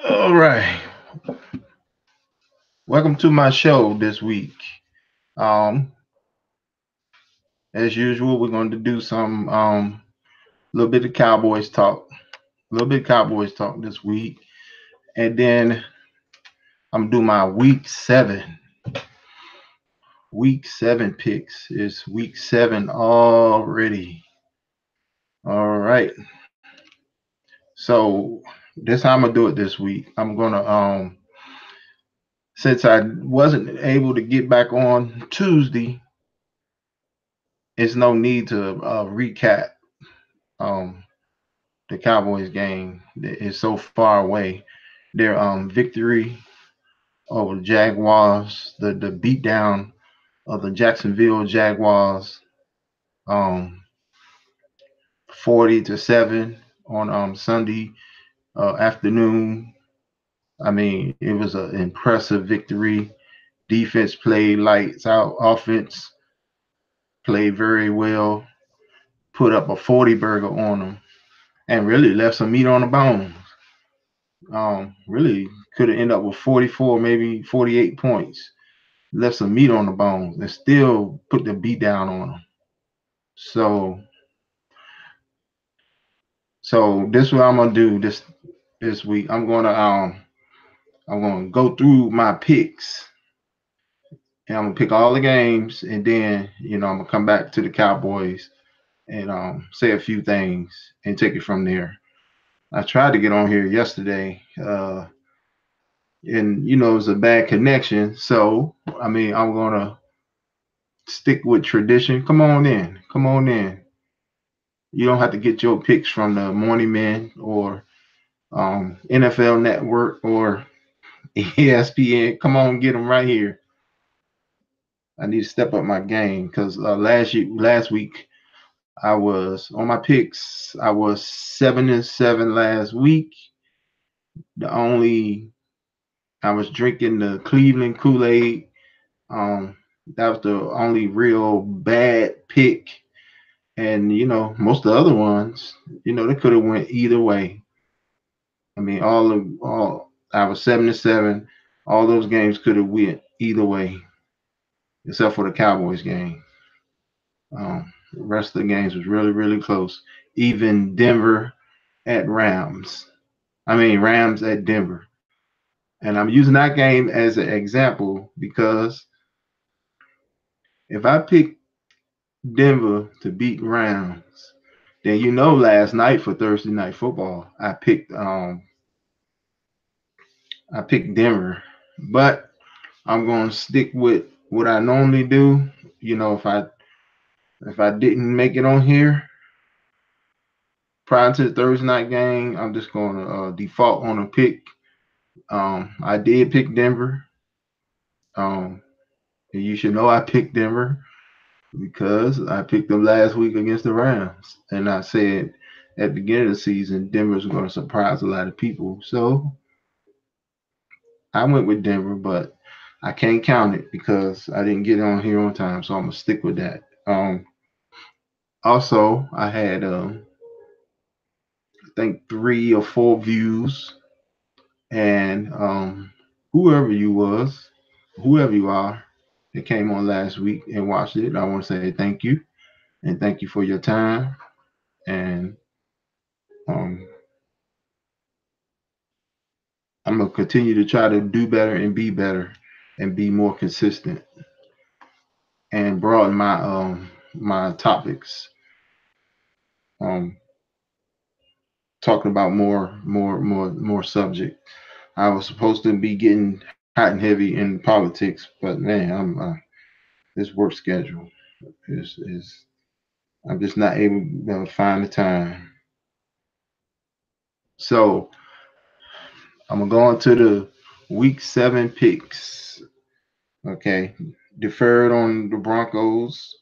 All right. Welcome to my show this week. Um, as usual, we're going to do some little bit of Cowboys talk, a little bit of Cowboys talk this week, and then I'm gonna do my week 7 picks. It's week 7 already. All right. So this how I'm gonna do it this week. I'm gonna since I wasn't able to get back on Tuesday, it's no need to recap um the Cowboys game is so far away. Their victory over the Jaguars, the beatdown of the Jacksonville Jaguars, um, 40-7 on Sunday afternoon. I mean, it was an impressive victory. Defense played lights out. Offense played very well. Put up a 40 burger on them and really left some meat on the bones. Really could have ended up with 44, maybe 48 points. Left some meat on the bones and still put the beat down on them. So, so this is what I'm gonna do this week. I'm gonna go through my picks and I'm gonna pick all the games and then I'm gonna come back to the Cowboys and say a few things and take it from there. I tried to get on here yesterday, and it was a bad connection. So I mean, I'm gonna stick with tradition. Come on in. Come on in. You don't have to get your picks from the Morning Men or NFL Network or ESPN. Come on, get them right here. I need to step up my game because last week, I was on my picks. I was 7-7 last week. The only I was drinking the Cleveland Kool Aid. That was the only real bad pick. And most of the other ones, they could have went either way. I mean, all I was 7-7. All those games could have went either way, except for the Cowboys game. The rest of the games was really, really close. Even Denver at Rams. I mean, Rams at Denver. And I'm using that game as an example because if I pick Denver to beat Rams, then last night for Thursday night football, I picked Denver. But I'm going to stick with what I normally do. If I didn't make it on here prior to the Thursday night game, I'm just going to default on a pick. I did pick Denver. Um, and you should know I picked Denver because I picked them last week against the Rams, and I said at the beginning of the season Denver's going to surprise a lot of people. So I went with Denver, but I can't count it because I didn't get on here on time. So I'm gonna stick with that. Also, I had I think 3 or 4 views, and whoever you was, whoever you are, that came on last week and watched it, I want to say thank you and thank you for your time. And um, I'm gonna continue to try to do better and be more consistent and broaden my topics. Um, Talking about more subject. I was supposed to be getting hot and heavy in politics, but man, this work schedule is I'm just not able to find the time. So I'm gonna go on to the week 7 picks. Okay, deferred on the Broncos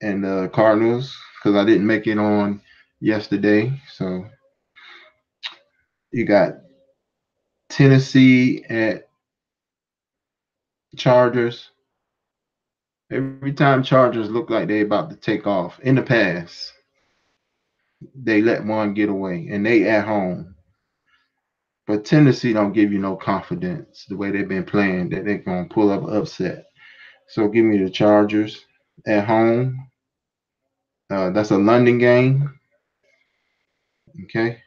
and the Cardinals because I didn't make it on yesterday. So you got Tennessee at Chargers. Every time Chargers look like they about to take off in the past, they let one get away, and they at home. But Tennessee don't give you no confidence the way they've been playing that they're gonna pull up an upset. So give me the Chargers at home. That's a London game. Okay.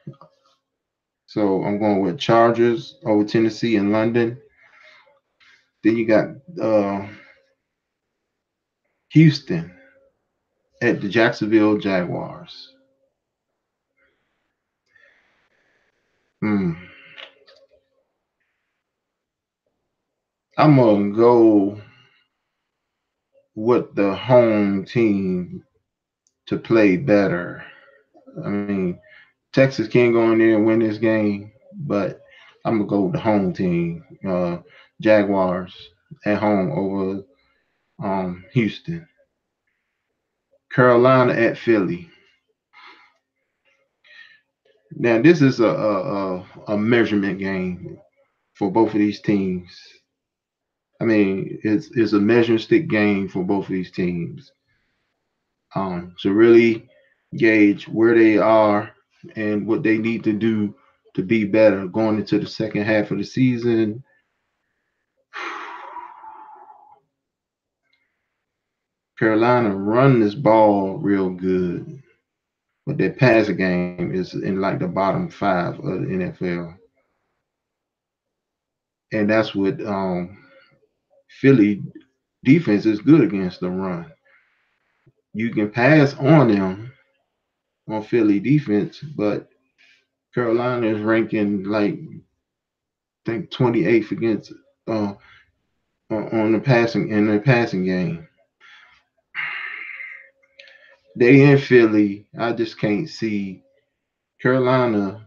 So I'm going with Chargers over Tennessee in London. Then you got uh, Houston at the Jacksonville Jaguars. Hmm. I'm gonna go with the home team to play better. I mean, Texas can't go in there and win this game, but I'm gonna go with the home team, Jaguars at home over Houston. Carolina at Philly. Now this is a measurement game for both of these teams. I mean, it's a measuring stick game for both of these teams. To really gauge where they are and what they need to do to be better going into the second half of the season. Carolina run this ball real good, but their passing game is in like the bottom five of the NFL, and that's what Philly defense is good against the run. You can pass on them on Philly defense, but Carolina is ranking like I think 28th against uh, on the passing in the passing game. They in Philly. I just can't see Carolina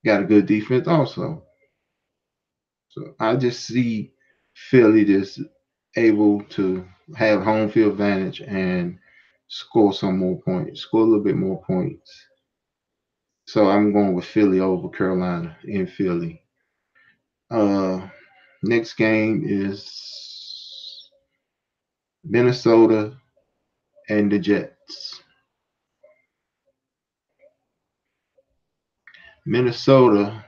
got a good defense also. So I just see Philly just able to have home field advantage and score some more points, score a little bit more points. So I'm going with Philly over Carolina in Philly. Uh, Next game is Minnesota and the Jets. Minnesota,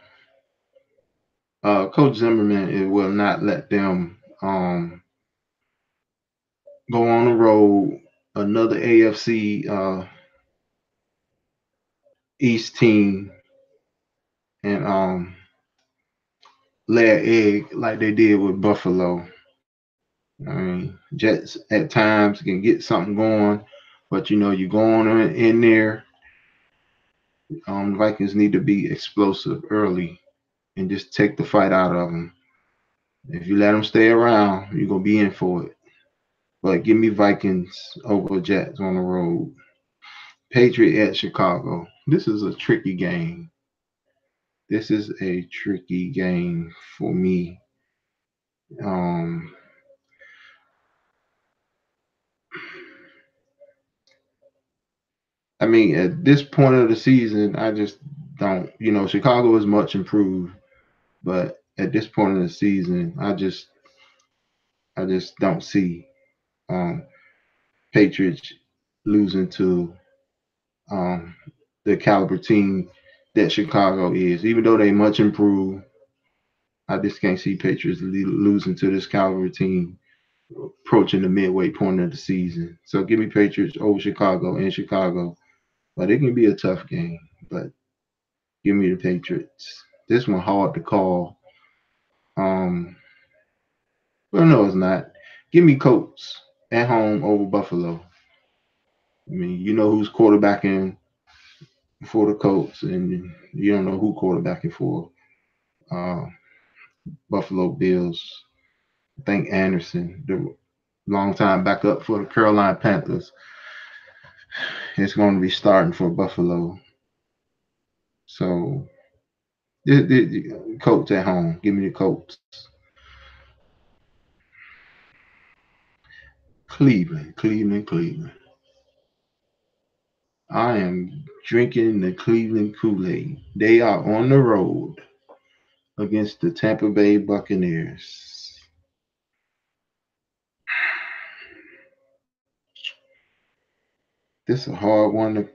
Coach Zimmerman will not let them go on the road. Another AFC East team and lay an egg like they did with Buffalo. I mean, Jets at times can get something going, but you know, you go on in there. Vikings need to be explosive early and just take the fight out of them. If you let them stay around, you're gonna be in for it. But give me Vikings over Jets on the road. Patriot at Chicago. This is a tricky game. This is a tricky game for me. Um, I mean, at this point of the season, I just don't. You know, Chicago is much improved, but at this point of the season, I just don't see um, Patriots losing to um, the caliber team that Chicago is. Even though they much improved, I just can't see Patriots losing to this caliber team approaching the midway point of the season. So give me Patriots over Chicago in Chicago, but it can be a tough game. But give me the Patriots. This one hard to call. Um, well, no, it's not. Give me Colts at home over Buffalo. I mean, you know who's quarterbacking for the Colts, and you don't know who quarterbacking for uh, Buffalo Bills. I think Anderson, the longtime backup for the Carolina Panthers, is going to be starting for Buffalo. So, the Colts at home. Give me the Colts. Cleveland, Cleveland, Cleveland. I am drinking the Cleveland Kool-Aid. They are on the road against the Tampa Bay Buccaneers. This is a hard one.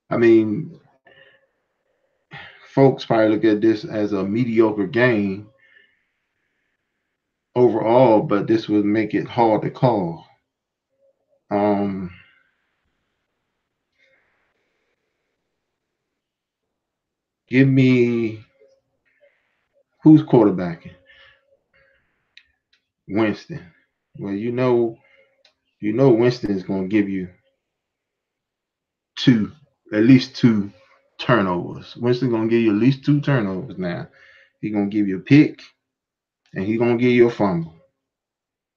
I mean, folks probably look at this as a mediocre game overall, but this would make it hard to call. Um, Give me who's quarterbacking? Winston. Well, you know Winston is going to give you two, at least two turnovers. Winston's going to give you at least two turnovers now. He's going to give you a pick and he's going to give you a fumble.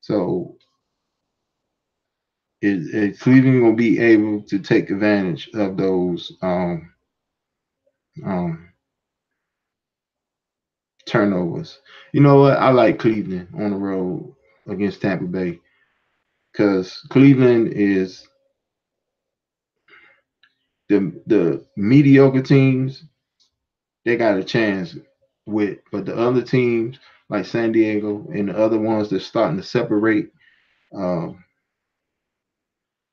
So Cleveland going to be able to take advantage of those um, turnovers. You know what? I like Cleveland on the road against Tampa Bay because Cleveland is the mediocre teams they got a chance with, but the other teams like San Diego and the other ones that's starting to separate, um,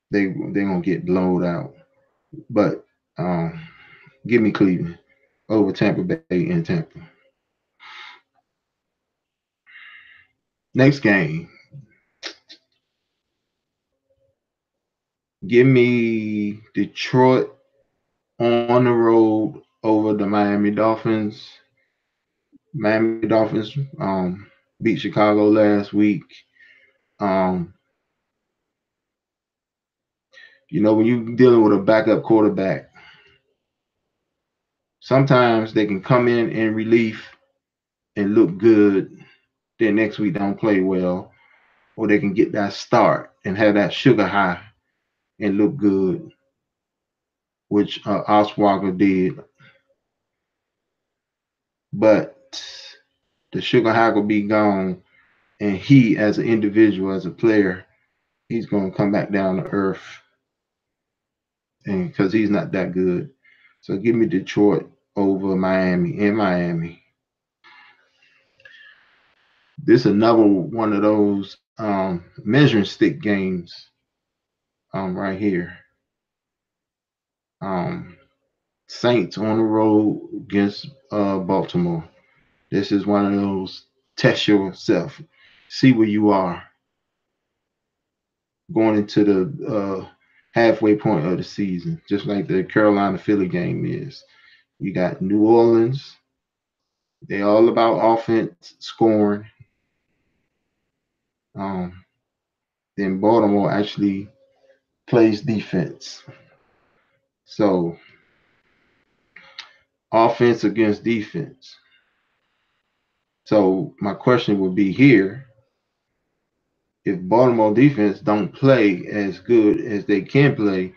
they gonna get blown out. But give me Cleveland over Tampa Bay and Tampa. Next game, give me Detroit on the road over the Miami Dolphins. Miami Dolphins beat Chicago last week. Um, when you're dealing with a backup quarterback, sometimes they can come in relief and look good. Then next week don't play well, or they can get that start and have that sugar high and look good, which Osweiler did. But the sugar high will be gone, and he, as an individual, as a player, he's going to come back down to earth, and because he's not that good. So give me Detroit over Miami in Miami. This is another one of those measuring stick games right here. Um, Saints on the road against Baltimore. This is one of those test yourself, see where you are going into the halfway point of the season, just like the Carolina Philly game is. You got New Orleans. They all about offense, scoring. Um, then Baltimore actually plays defense. So offense against defense. So my question would be here: if Baltimore defense don't play as good as they can play,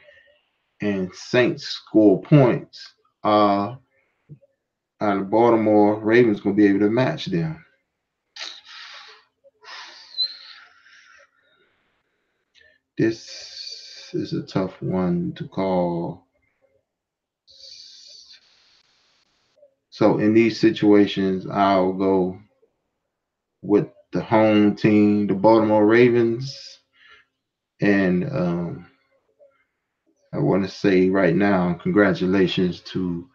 and Saints score points, are the Baltimore Ravens gonna be able to match them? This is a tough one to call. So in these situations, I'll go with the home team, the Baltimore Ravens, and I want to say right now, congratulations to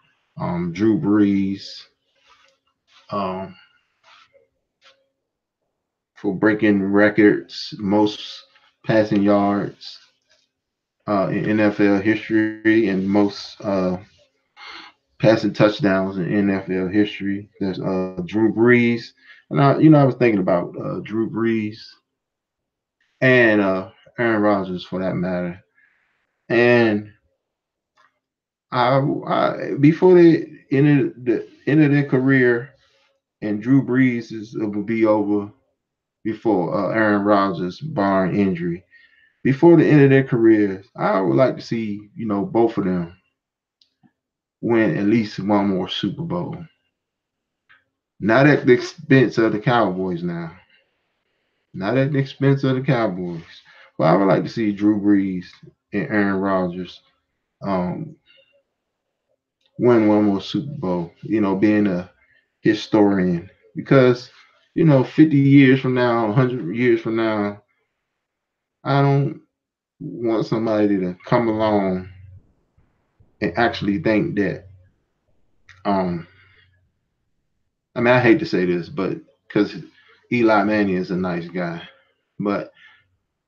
Drew Brees um, for breaking records, most passing yards in NFL history, and most passing touchdowns in NFL history. There's Drew Brees, and I was thinking about Drew Brees and Aaron Rodgers for that matter. And before they ended the end of their career, and Drew Brees will be over before Aaron Rodgers, barring injury. Before the end of their careers, I would like to see both of them win at least one more Super Bowl. Not at the expense of the Cowboys now. Not at the expense of the Cowboys. But I would like to see Drew Brees and Aaron Rodgers um, win one more Super Bowl. Being a historian, because 50 years from now, 100 years from now, I don't want somebody to come along and actually think that I mean, I hate to say this, but because Eli Manning is a nice guy, but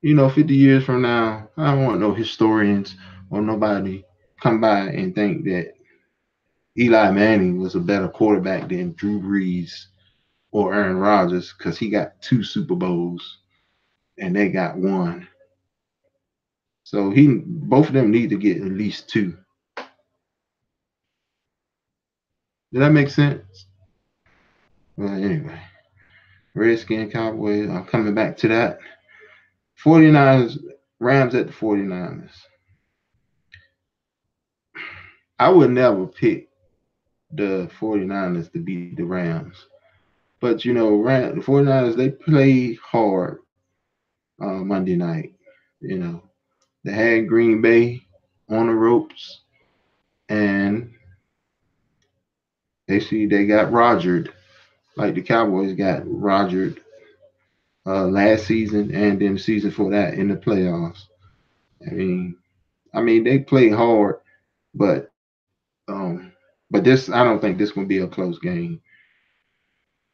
50 years from now, I don't want no historians or nobody come by and think that Eli Manning was a better quarterback than Drew Brees or Aaron Rodgers because he got two Super Bowls and they got one. So both of them need to get at least two. Did that make sense? Well, anyway, Redskin Cowboys. I'm coming back to that. 49ers, Rams at the 49ers. I would never pick the 49ers to beat the Rams. But the 49ers, they play hard Monday night. You know, they had Green Bay on the ropes, and they got Rogered, like the Cowboys got Rogered last season, and then the season for that in the playoffs. I mean, they play hard, but this I don't think this gonna be a close game.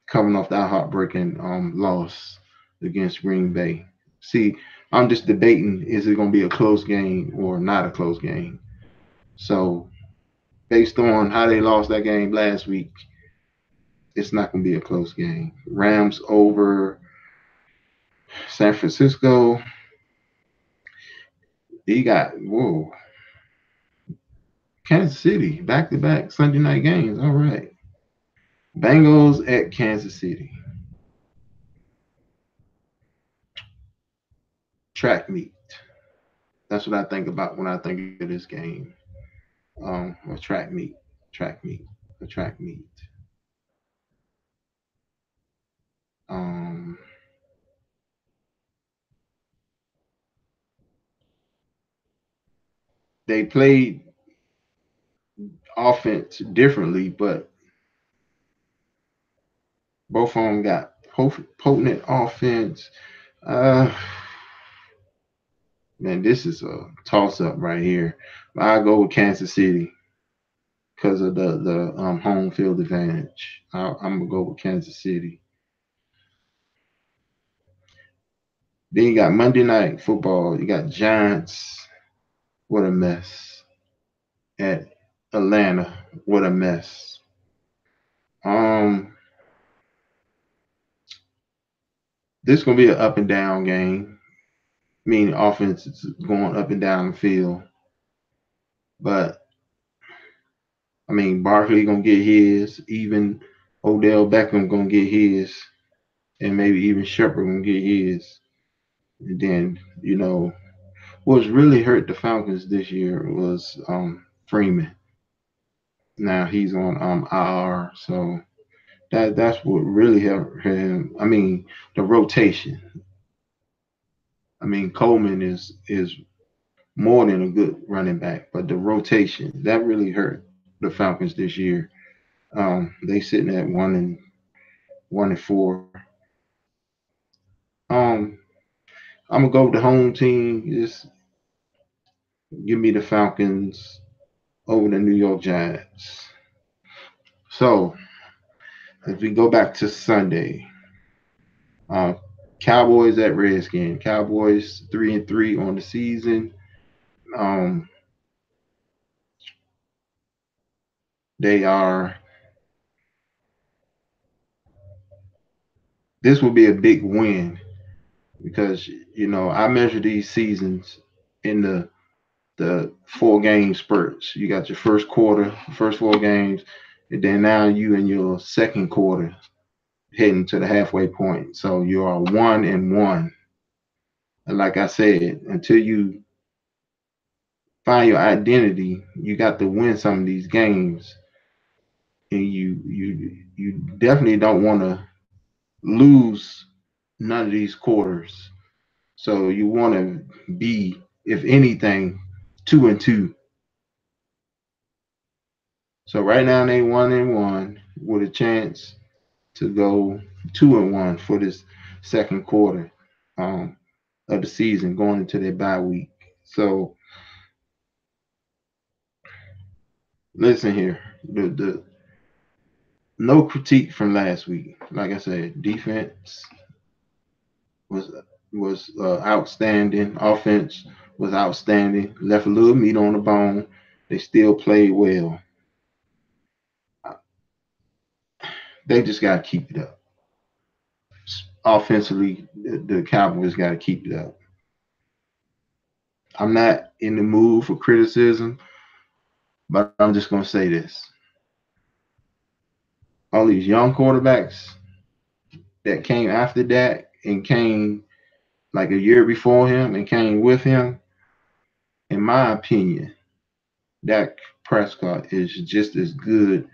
Coming off that heartbreaking loss against Green Bay. See, I'm just debating: is it gonna be a close game or not a close game? So based on how they lost that game last week, it's not gonna be a close game. Rams over San Francisco. He got whoa. Kansas City, back to back Sunday night games. All right. Bengals at Kansas City. Track meet. That's what I think about when I think of this game. A track meet. Track meet. A track meet. Um, they played offense differently, but both of them got potent offense. Uh, Man, this is a toss up right here. I go with Kansas City because of the home field advantage. I'm gonna go with Kansas City. Then you got Monday Night Football. You got Giants. What a mess. At Atlanta. What a mess. Um, this is gonna be an up and down game. Meaning offense is going up and down the field. But Barkley gonna get his. Even Odell Beckham gonna get his, and maybe even Shepard gonna get his. And then what's really hurt the Falcons this year was Freeman. Now he's on IR, so that's what really hurt him. The rotation. Coleman is more than a good running back, but the rotation that really hurt the Falcons this year. They sitting at 1-4. Um, I'm gonna go with the home team. Just give me the Falcons over the New York Giants. So as we go back to Sunday, uh, Cowboys at Redskin. Cowboys 3-3 on the season. Um, they are. This will be a big win because I measure these seasons in the 4 game spurts. You got your first quarter, first 4 games, and then now you in your second quarter heading to the halfway point. So you are 1-1. And like I said, until you find your identity, you got to win some of these games. And you definitely don't want to lose none of these quarters. So you want to be, if anything, 2-2. So right now they 1-1 with a chance to go 2-1 for this second quarter um, of the season, going into their bye week. So listen here, No critique from last week. Like I said, defense was outstanding. Offense was outstanding. Left a little meat on the bone. They still played well. They just got to keep it up. Offensively, the Cowboys got to keep it up. I'm not in the mood for criticism, but I'm just going to say this. All these young quarterbacks that came after that and came like a year before him and came with him, in my opinion, Dak Prescott is just as good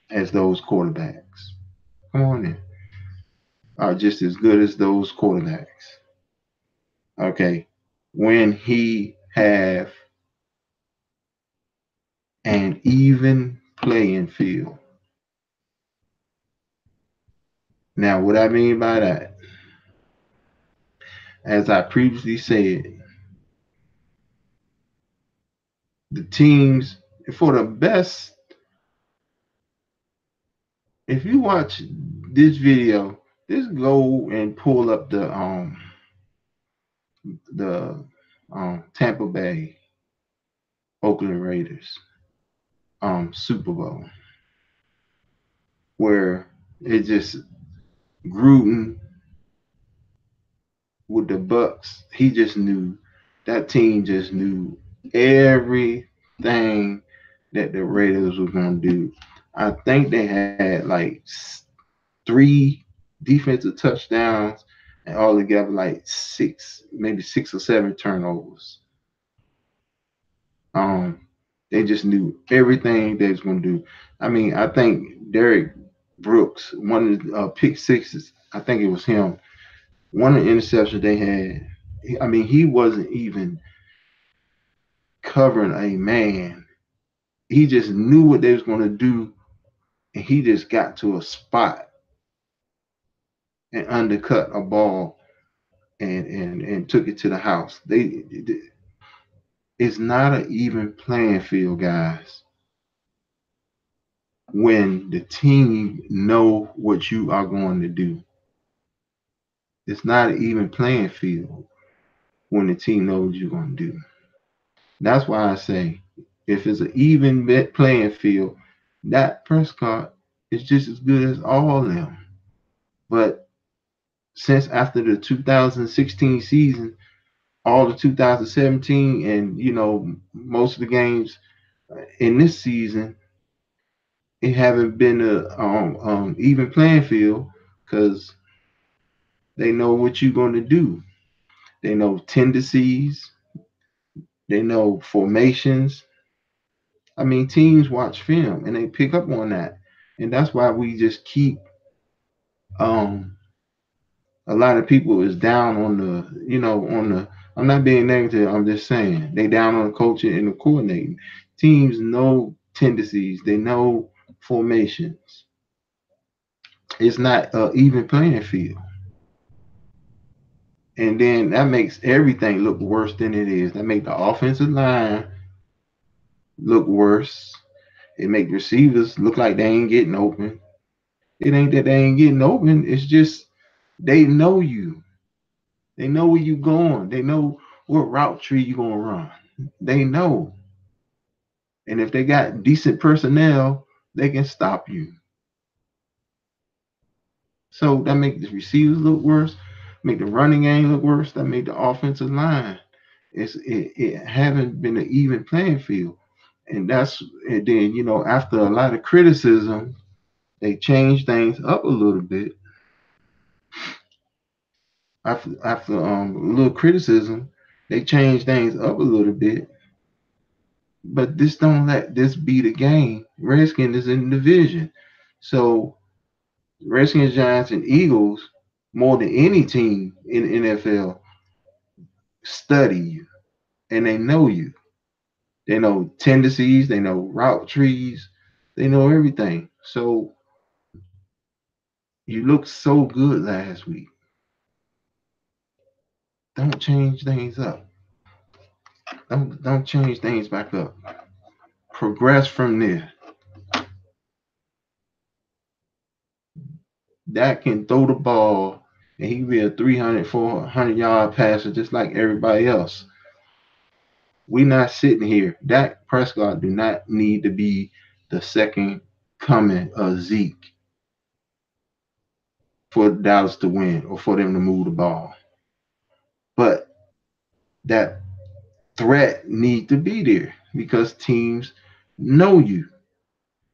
as those quarterbacks. Come on in. Are just as good as those quarterbacks. Okay. When he have an even playing field. Now, what I mean by that, as I previously said, the teams for the best. If you watch this video, just go and pull up the Tampa Bay Oakland Raiders Super Bowl, where it just Gruden with the Bucks, he just knew that team just knew everything that the Raiders were going to do. I think they had like 3 defensive touchdowns and altogether like maybe 6 or 7 turnovers. Um, they just knew everything they was going to do. I mean, I think Derek Brooks, one of the pick sixes, I think it was him. One of the interceptions they had, I mean, he wasn't even covering a man. He just knew what they was going to do, and he just got to a spot and undercut a ball and took it to the house. It's not an even playing field, guys. When the team know what you are going to do, it's not an even playing field when the team knows what you're going to do. That's why I say, if it's an even playing field, that Prescott is just as good as all of them. But since after the 2016 season, all the 2017 and most of the games in this season, it haven't been a even playing field because they know what you're going to do. They know tendencies. They know formations. I mean, teams watch film and they pick up on that, and that's why we just keep. Um, a lot of people is down on the. I'm not being negative. I'm just saying they down on the coaching and the coordinating. Teams know tendencies. They know formations. It's not an even playing field. And then that makes everything look worse than it is. That make the offensive line look worse. It make receivers look like they ain't getting open. It ain't that they ain't getting open. It's just they know you. They know where you going. They know what route tree you gonna run. They know. And if they got decent personnel, they can stop you. So that make the receivers look worse, make the running game look worse, that make the offensive line. It haven't been an even playing field. And then after a lot of criticism, they changed things up a little bit. After a little criticism, they changed things up a little bit. But this don't let this be the game. Redskins is in the division. So Redskins, Giants, and Eagles, more than any team in the NFL, study you and they know you. They know tendencies, they know route trees, they know everything. So you looked so good last week. Don't change things up. Don't change things back up. Progress from there. Dak can throw the ball and he be a 300, 400-yard passer just like everybody else. We not sitting here. Dak Prescott do not need to be the second coming of Zeke for Dallas to win or for them to move the ball. But that threat need to be there because teams know you.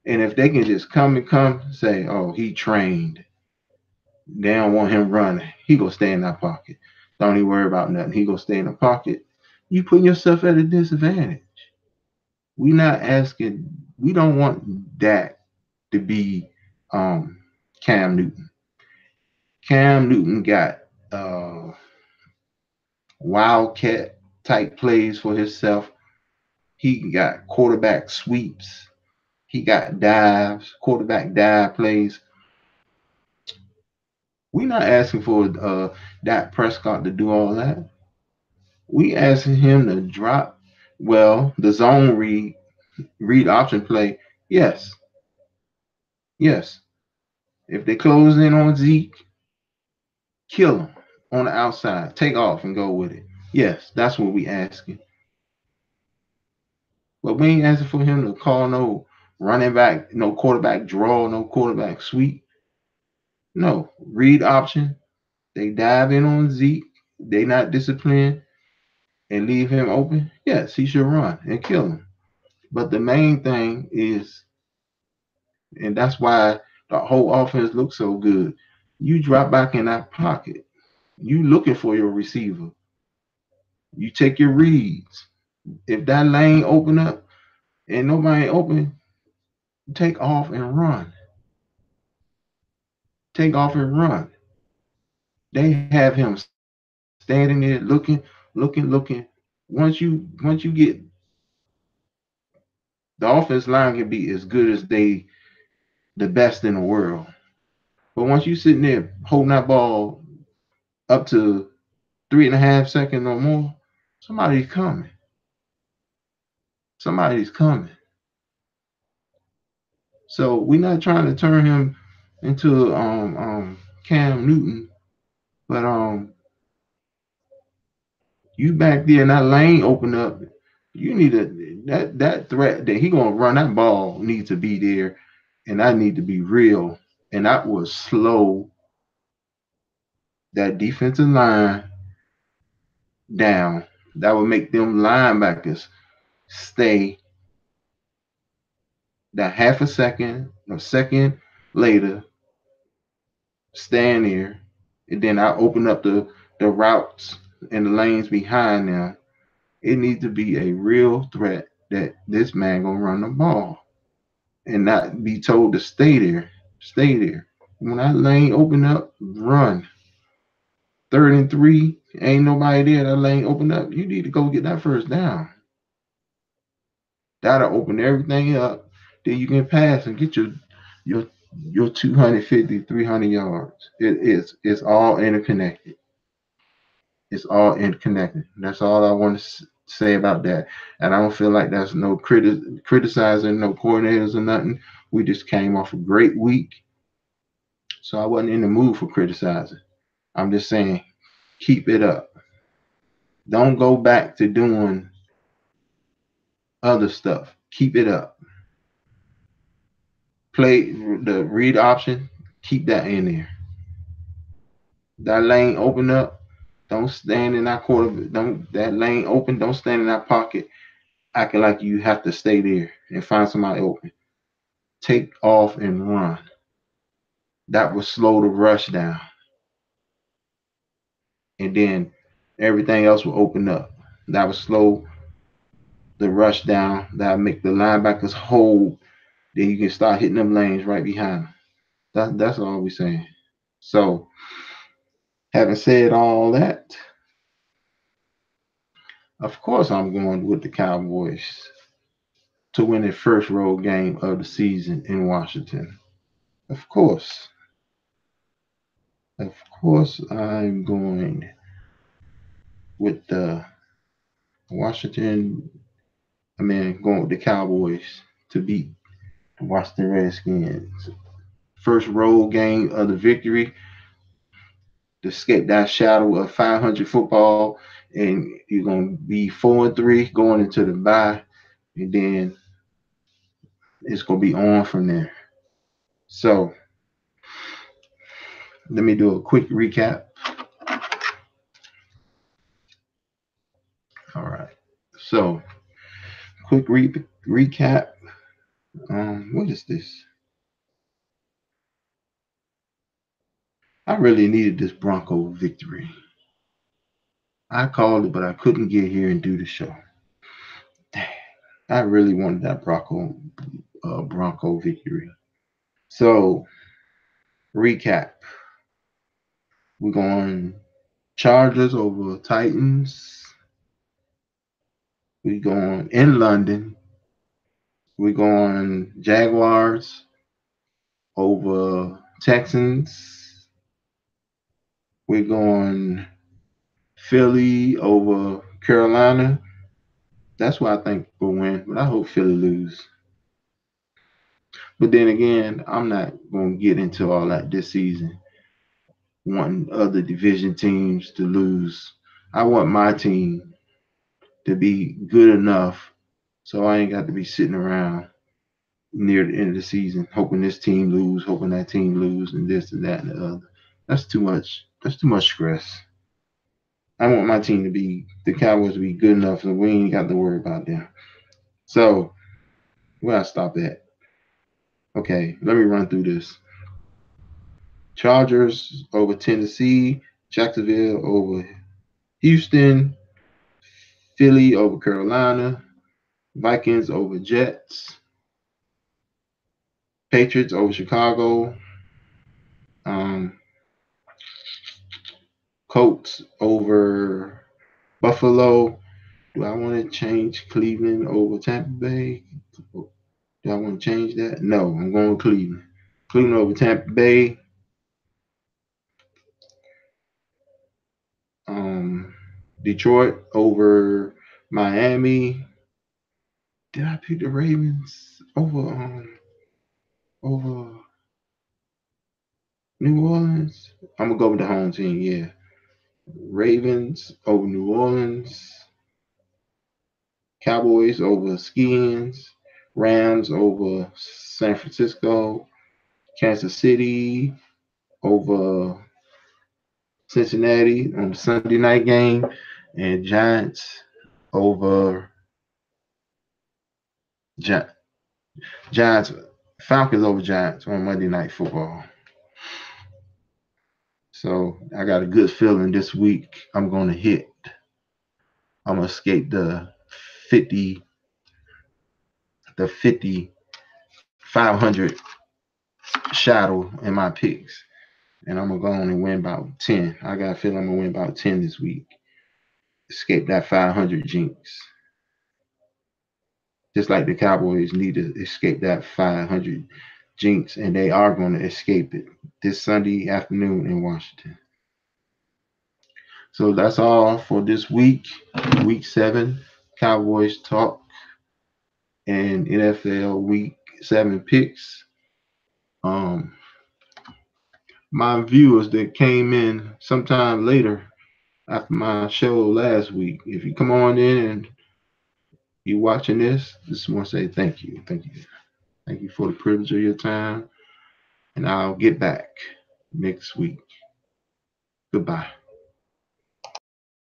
And if they can just come say, oh, he trained. They don't want him running. He gonna stay in that pocket. Don't even worry about nothing. He gonna stay in the pocket. You putting yourself at a disadvantage. We not asking. We don't want Dak to be um, Cam Newton. Cam Newton got wildcat type plays for himself. He got quarterback sweeps. He got dives, quarterback dive plays. We not asking for Dak Prescott to do all that. We asking him to drop. Well, the zone read option play. Yes, yes. If they close in on Zeke, kill him on the outside. Take off and go with it. Yes, that's what we asking. But we ain't asking for him to call no running back, no quarterback draw, no quarterback sweep. No, read option. They dive in on Zeke. They not disciplined and leave him open. Yes, he should run and kill him. But the main thing is, and that's why the whole offense looks so good. You drop back in that pocket. You looking for your receiver. You take your reads. If that lane open up and nobody open, take off and run. Take off and run. They have him standing there looking. Once you get the offense line can be as good as the best in the world. But once you sitting there holding that ball up to 3.5 seconds or more, somebody's coming. Somebody's coming. So we're not trying to turn him into Cam Newton, but you back there and that lane open up, you need that threat that he gonna run that ball needs to be there, and that need to be real, and that will slow that defensive line down. That would make them linebackers stay that half a second later, stand there, and then I open up the routes and the lanes behind them. It needs to be a real threat that this man gonna run the ball and not be told to stay there. Stay there. When that lane open up, run. 3rd and 3, ain't nobody there. That lane open up. You need to go get that first down. That'll open everything up. Then you can pass and get your your 250, 300 yards. It's all interconnected. It's all interconnected. That's all I want to say about that. And I don't feel like that's no criticizing no coordinators or nothing. We just came off a great week, so I wasn't in the mood for criticizing. I'm just saying, keep it up. Don't go back to doing other stuff. Keep it up. Play the read option. Keep that in there. That lane open up. Don't stand in that quarter. Don't that lane open. Don't stand in that pocket acting like you have to stay there and find somebody open. Take off and run. That will slow the rush down, and then everything else will open up. That will slow the rush down. That will make the linebackers hold. Then you can start hitting them lanes right behind them. That's all we're saying. So, having said all that, of course I'm going with the Cowboys to win their first road game of the season in Washington. Of course. Of course I'm going with the Washington. Going with the Cowboys to beat the Washington Redskins. first road game of the victory to escape that shadow of 500 football, and you're gonna be 4-3 going into the bye, and then it's gonna be on from there. So let me do a quick recap. All right. So quick recap. What is this? I really needed this Bronco victory. I called it, but I couldn't get here and do the show. Dang, I really wanted that Bronco victory. So recap. We're going Chargers over Titans. We're going in London. We're going Jaguars over Texans. We're going Philly over Carolina. That's what I think will win, but I hope Philly lose. But then again, I'm not going to get into all that this season, wanting other division teams to lose. I want my team to be good enough so I ain't got to be sitting around near the end of the season hoping this team lose, hoping that team lose, and this and that and the other. That's too much. That's too much stress. I want my team to be the Cowboys to be good enough so we ain't got to worry about them. So where I stop at? Okay, let me run through this. Chargers over Tennessee, Jacksonville over Houston, Philly over Carolina, Vikings over Jets, Patriots over Chicago, um, Colts over Buffalo. Do I want to change Cleveland over Tampa Bay? Do I want to change that? No, I'm going with Cleveland. Cleveland over Tampa Bay. Detroit over Miami. Did I pick the Ravens over New Orleans? I'm gonna go with the home team. Yeah, Ravens over New Orleans. Cowboys over Skins. Rams over San Francisco. Kansas City over Cincinnati on the Sunday night game, and Giants over Gi- Giants Falcons over Giants on Monday Night Football. So I got a good feeling this week I'm gonna hit. I'm gonna escape 50, the 500 shadow in my picks, and I'm gonna go on and win about 10. I got a feeling I'm gonna win about 10 this week. Escape that 500 jinx. Just like the Cowboys need to escape that 500 jinx, and they are going to escape it this Sunday afternoon in Washington. So that's all for this week, week 7, Cowboys talk, and NFL week 7 picks. My viewers that came in sometime later after my show last week, if you come on in and you watching this, just want to say thank you. Thank you for the privilege of your time, and I'll get back next week. Goodbye.